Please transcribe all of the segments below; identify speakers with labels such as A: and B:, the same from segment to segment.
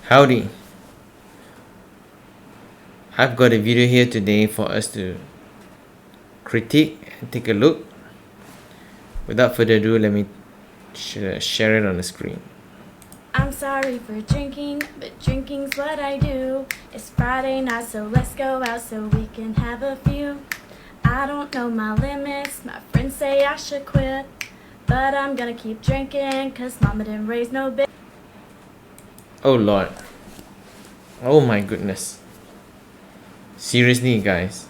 A: Howdy. I've got a video here today for us to critique and take a look. Without further ado, let me share it on the screen.
B: I'm sorry for drinking, but drinking's what I do. It's Friday night, so let's go out so we can have a few. I don't know my limits, my friends say I should quit, but I'm gonna keep drinking, cause mama didn't raise no bitch.
A: Oh Lord. Oh my goodness. Seriously, guys.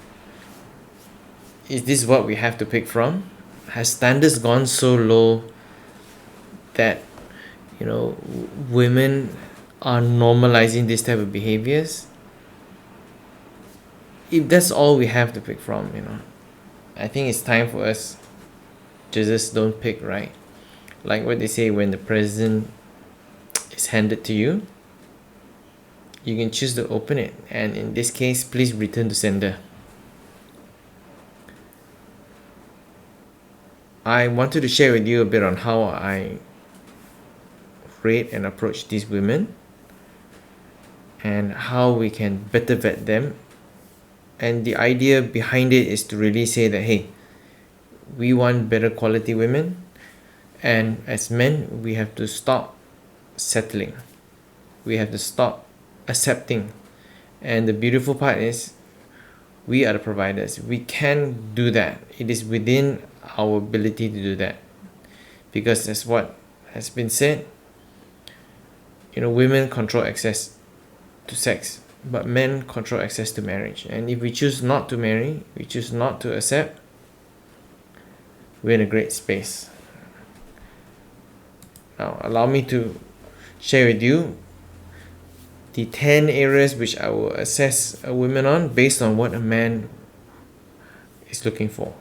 A: Is this what we have to pick from? Has standards gone so low that, women are normalizing this type of behaviors? If that's all we have to pick from, I think it's time for us to just don't pick, right? Like what they say, when the present is handed to you, you can choose to open it, and in this case, please return to sender. I wanted to share with you a bit on how I rate and approach these women and how we can better vet them. And the idea behind it is to really say that, hey, we want better quality women, and as men, we have to stop settling. We have to stop accepting. And the beautiful part is, we are the providers. We can do that. It is within our ability to do that, because that's what has been said. Women control access to sex, but men control access to marriage. And if we choose not to marry, we choose not to accept, we're in a great space. Now, allow me to share with you the 10 areas which I will assess a woman on based on what a man is looking for.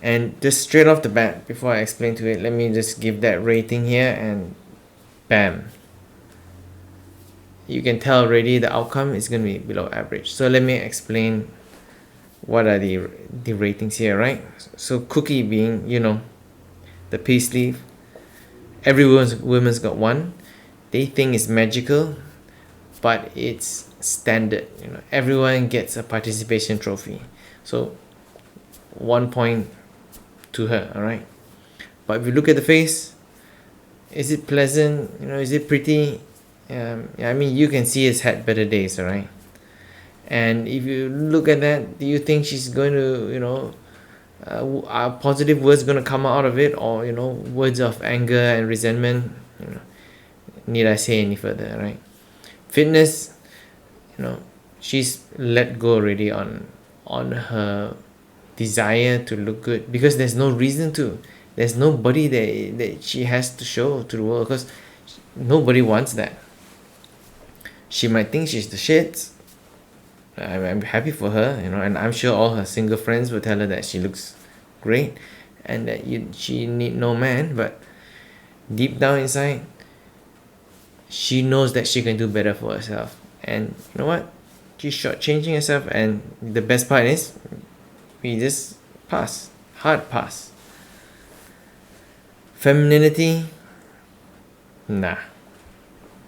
A: And just straight off the bat, before I explain to it, let me just give that rating here, and bam. You can tell already the outcome is going to be below average. So let me explain what are the ratings here, right? So cookie being, the peace sleeve. Every woman's got one. They think it's magical, but it's standard. Everyone gets a participation trophy. So 1 point to her, all right? But if you look at the face, is it pleasant? Is it pretty? You can see it's had better days, all right? And if you look at that, do you think she's going to, are positive words going to come out of it, or words of anger and resentment? Need I say any further, right? Fitness, she's let go already on her desire to look good, because there's no reason to. There's nobody that she has to show to the world, because nobody wants that. She might think she's the shit. I'm happy for her, and I'm sure all her single friends will tell her that she looks great and that she need no man. But deep down inside, she knows that she can do better for herself. And you know what? She's shortchanging herself, and the best part is, we just pass. Hard pass. Femininity, nah.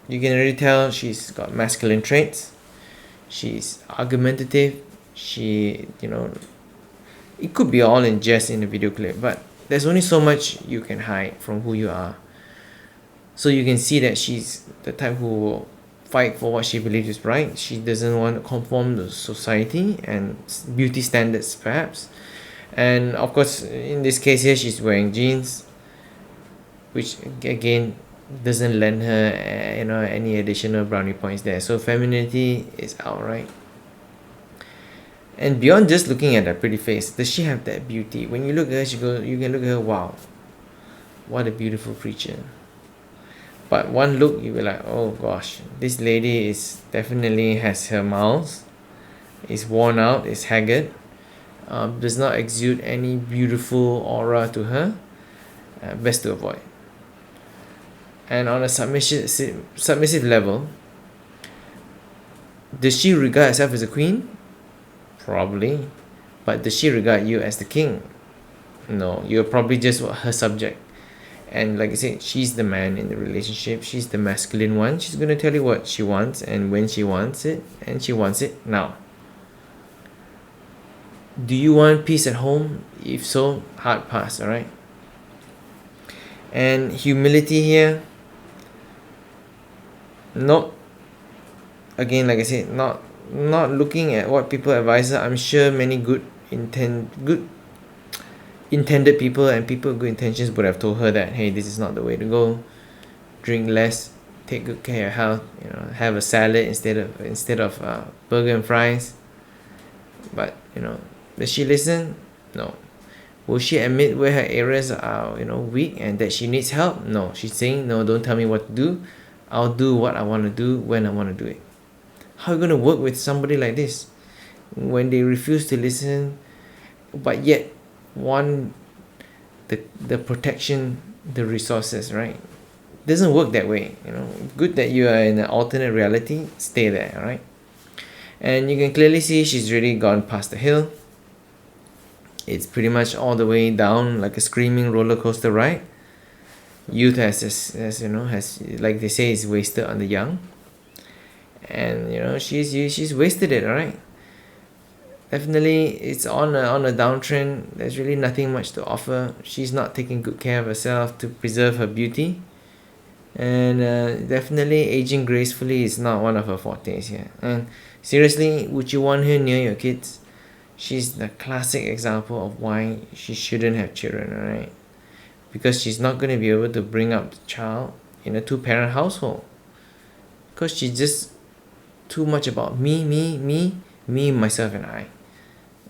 A: You can already tell she's got masculine traits. She's argumentative. She, it could be all in jest in the video clip, but there's only so much you can hide from who you are. So you can see that she's the type who will fight for what she believes is right. She doesn't want to conform to society and beauty standards, perhaps. And of course, in this case here, she's wearing jeans, which again doesn't lend her any additional brownie points there. So femininity is outright. And beyond just looking at her pretty face, does she have that beauty? When you look at her, you can look at her, wow, what a beautiful creature. But one look, you'll be like, oh gosh, this lady is definitely has her mouth, is worn out, is haggard, does not exude any beautiful aura to her. Best to avoid. And on a submissive level, does she regard herself as a queen? Probably. But does she regard you as the king? No, you're probably just her subject. And like I said, she's the man in the relationship. She's the masculine one. She's going to tell you what she wants and when she wants it, and she wants it now. Do you want peace at home? If so, hard pass, all right? And humility here, nope. Again, like I said, not looking at what people advise her. I'm sure many good intended people and people with good intentions would have told her that, hey, this is not the way to go. Drink less, take good care of your health, have a salad instead of burger and fries. But does she listen? No. Will she admit where her areas are weak and that she needs help? No. She's saying, no, don't tell me what to do. I'll do what I want to do when I want to do it. How are you going to work with somebody like this when they refuse to listen but yet want the protection, the resources, right? Doesn't work that way. Good that you are in an alternate reality. Stay there, all right? And you can clearly see she's really gone past the hill. It's pretty much all the way down like a screaming roller coaster ride. Youth has like they say, is wasted on the young. And she's wasted it, all right? Definitely, it's on a downtrend. There's really nothing much to offer. She's not taking good care of herself to preserve her beauty. And definitely aging gracefully is not one of her fortes here. And seriously, would you want her near your kids? She's the classic example of why she shouldn't have children, alright? Because she's not going to be able to bring up the child in a 2-parent household. Because she's just too much about me, myself, and I.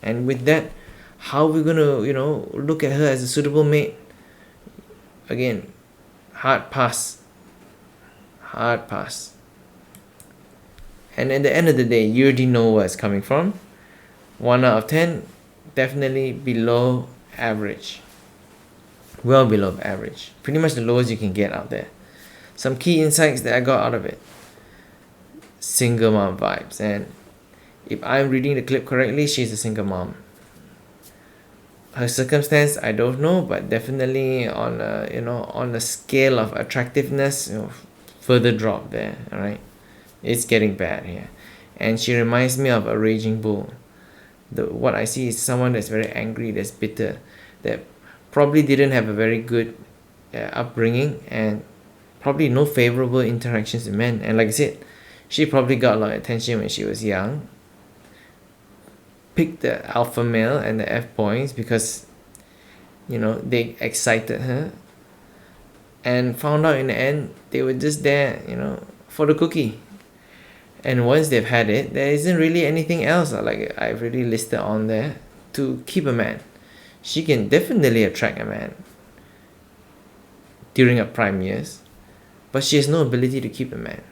A: And with that, how are we going to, look at her as a suitable mate? Again, hard pass. And at the end of the day, you already know where it's coming from. 1 out of 10, definitely below average. Well below average. Pretty much the lowest you can get out there. Some key insights that I got out of it. Single mom vibes. And if I'm reading the clip correctly, she's a single mom. Her circumstance, I don't know, but definitely on a scale of attractiveness, further drop there, all right? It's getting bad here. And she reminds me of a raging bull. What I see is someone that's very angry, that's bitter, that probably didn't have a very good upbringing and probably no favorable interactions with men. And like I said, she probably got a lot of attention when she was young. Picked the alpha male and the F-boys because, they excited her. And found out in the end, they were just there, for the cookie. And once they've had it, there isn't really anything else like I've really listed on there to keep a man. She can definitely attract a man during her prime years, but she has no ability to keep a man.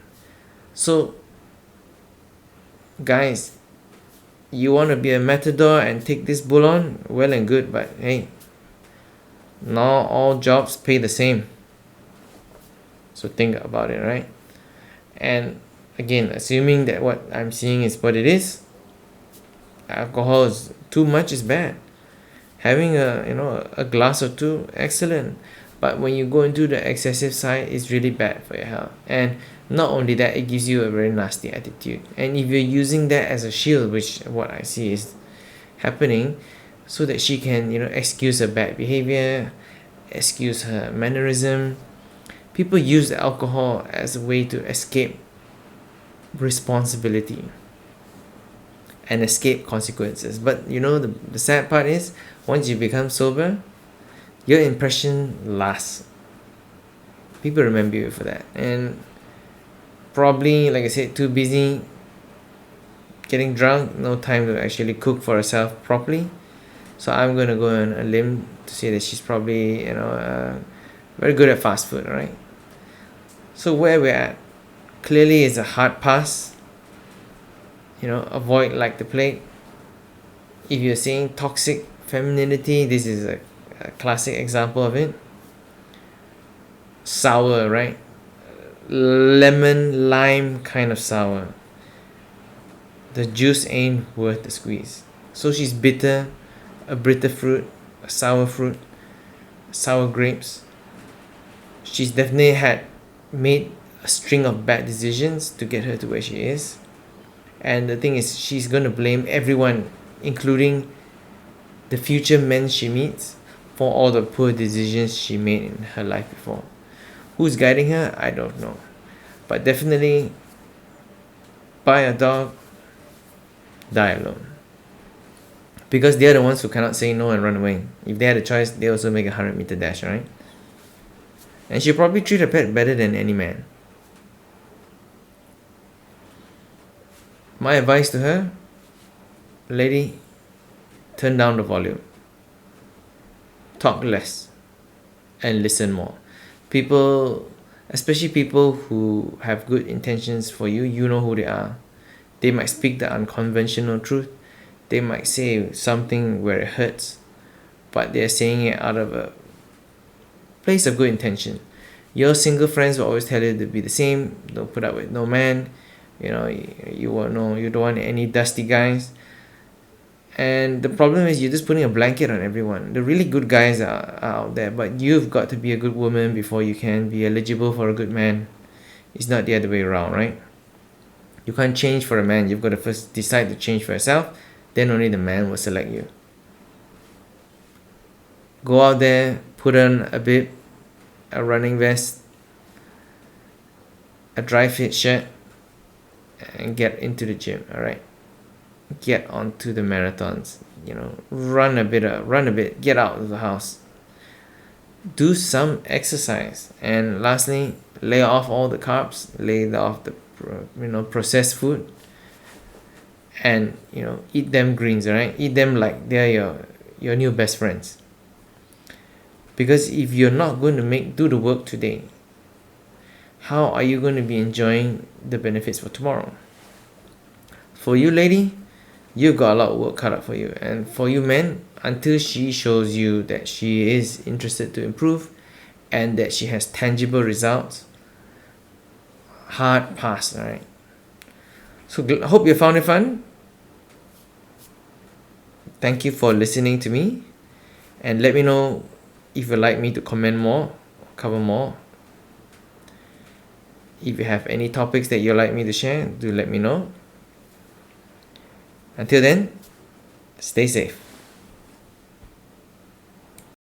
A: So, guys, you want to be a matador and take this bull on? Well and good, but hey, not all jobs pay the same. So think about it, right? And again, assuming that what I'm seeing is what it is, alcohol is too much is bad. Having a glass or two, excellent. But when you go into the excessive side, it's really bad for your health. And not only that, it gives you a very nasty attitude. And if you're using that as a shield, which what I see is happening, so that she can excuse her bad behavior, excuse her mannerism. People use alcohol as a way to escape responsibility and escape consequences. But the sad part is, once you become sober, your impression lasts. People remember you for that. And probably, like I said, too busy getting drunk, no time to actually cook for herself properly. So I'm going to go on a limb to say that she's probably very good at fast food, alright? So where we're at, clearly is a hard pass. Avoid like the plague. If you're saying toxic femininity, this is a classic example of it. Sour, right? Lemon, lime kind of sour. The juice ain't worth the squeeze. So she's bitter, a bitter fruit, a sour grapes. she's definitely had made a string of bad decisions to get her to where she is. And the thing is, she's going to blame everyone, including the future men she meets, for all the poor decisions she made in her life before. Who's guiding her? I don't know. But definitely, buy a dog, die alone. Because they're the ones who cannot say no and run away. If they had a choice, they also make a 100-meter dash, right? And she'll probably treat her pet better than any man. My advice to her, lady, turn down the volume. Talk less and listen more. People, especially people who have good intentions for you, you know who they are. They might speak the unconventional truth. They might say something where it hurts, but they're saying it out of a place of good intention. Your single friends will always tell you to be the same. Don't put up with no man. You won't know. You don't want any dusty guys. And the problem is you're just putting a blanket on everyone. The really good guys are out there, but you've got to be a good woman before you can be eligible for a good man. It's not the other way around, right? You can't change for a man. You've got to first decide to change for yourself. Then only the man will select you. Go out there, put on a bib, a running vest, a dry fit shirt, and get into the gym, alright? Get onto the marathons, run a bit, get out of the house. Do some exercise. And lastly, lay off all the carbs, lay off the processed food. And eat them greens, alright? Eat them like they're your new best friends. Because if you're not going to do the work today, how are you going to be enjoying the benefits for tomorrow? For you, lady, you've got a lot of work cut out for you. And for you men, until she shows you that she is interested to improve and that she has tangible results, hard pass, alright? So I hope you found it fun. Thank you for listening to me. And let me know if you'd like me to comment more, cover more. If you have any topics that you'd like me to share, do let me know. Until then, stay safe.